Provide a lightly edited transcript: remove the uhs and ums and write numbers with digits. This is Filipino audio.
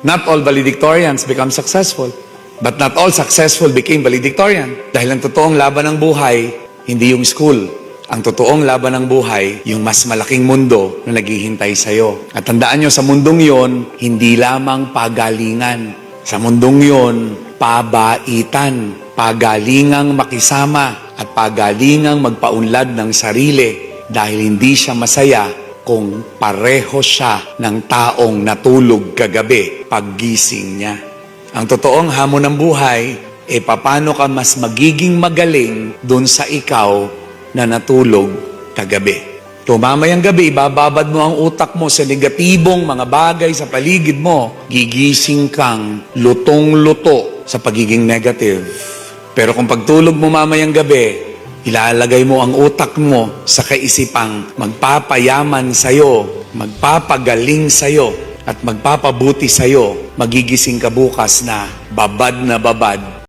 Not all valedictorians become successful. But not all successful became valedictorian. Dahil ang totoong laban ng buhay, hindi yung school. Ang totoong laban ng buhay, yung mas malaking mundo na naghihintay sa'yo. At tandaan nyo, sa mundong yon, hindi lamang pagalingan. Sa mundong yon, pabaitan. Pagalingang makisama at pagalingang magpaunlad ng sarili. Dahil hindi siya masaya kung pareho siya ng taong natulog kagabi paggising niya. Ang totoong hamon ng buhay, paano ka mas magiging magaling dun sa ikaw na natulog kagabi. Mamayang gabi, bababad mo ang utak mo sa negatibong mga bagay sa paligid mo, gigising kang lutong-luto sa pagiging negative. Pero kung pagtulog mo mamayang gabi, ilalagay mo ang utak mo sa kaisipang magpapayaman sa'yo, magpapagaling sa'yo, at magpapabuti sa'yo, magigising ka bukas na babad